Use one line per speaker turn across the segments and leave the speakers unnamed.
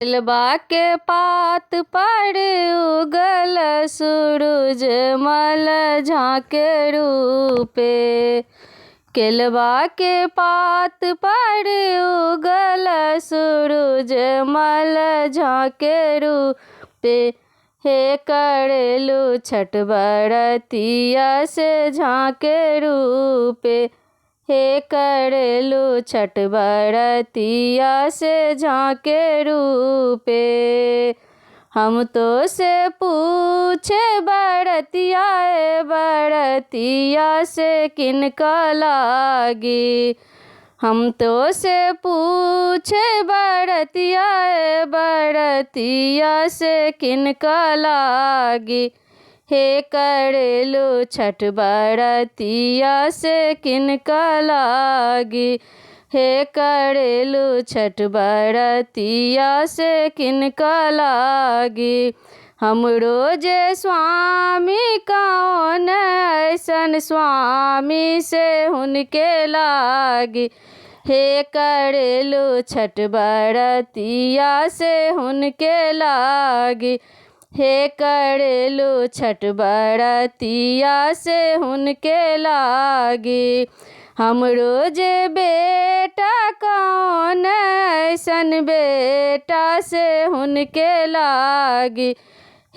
केलबा के पात पर उगल सूरज मल झाँके रूपे। केलबा के पात पर उगल सूरज मल झाँके रूपे। हे करेलू छठ बरतिया से झाँके रूपे। हे करेलू छठ बरतिया से झाँके रूपे। हम तो से पूछे बरतिया बरतिया से किनका लागी। हम तो से पूछे बरतिया बरतिया से किनका लागी। हे करेलू छठ बरतिया से किनका लागी। हे करेलू छठ बरतिया से किनका लागी। हमरो जे स्वामी कौन ऐसन स्वामी से हुनके लागी। हे करेलू छठ बरतिया से हुनके लागी। हे करेलू छठ बरतिया से हुनके लागी। हमरो जे बेटा कौन ऐसन बेटा से हुनके लागी।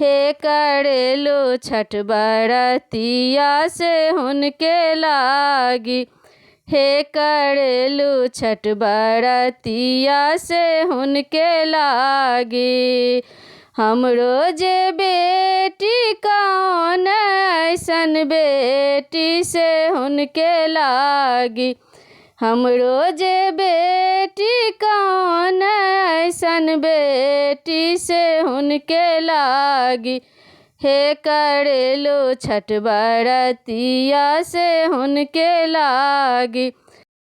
हे करेलू छठ बरतिया से हुनके लागी। हे करेलू छठ बरतिया से हुनके लागी। हमरो जे बेटी कौन ऐसन बेटी से हुनके लागी। हमरो जे बेटी कौन ऐसन बेटी से हुनके लागी। हे करेलू छठ बरतिया से हुनके लागी।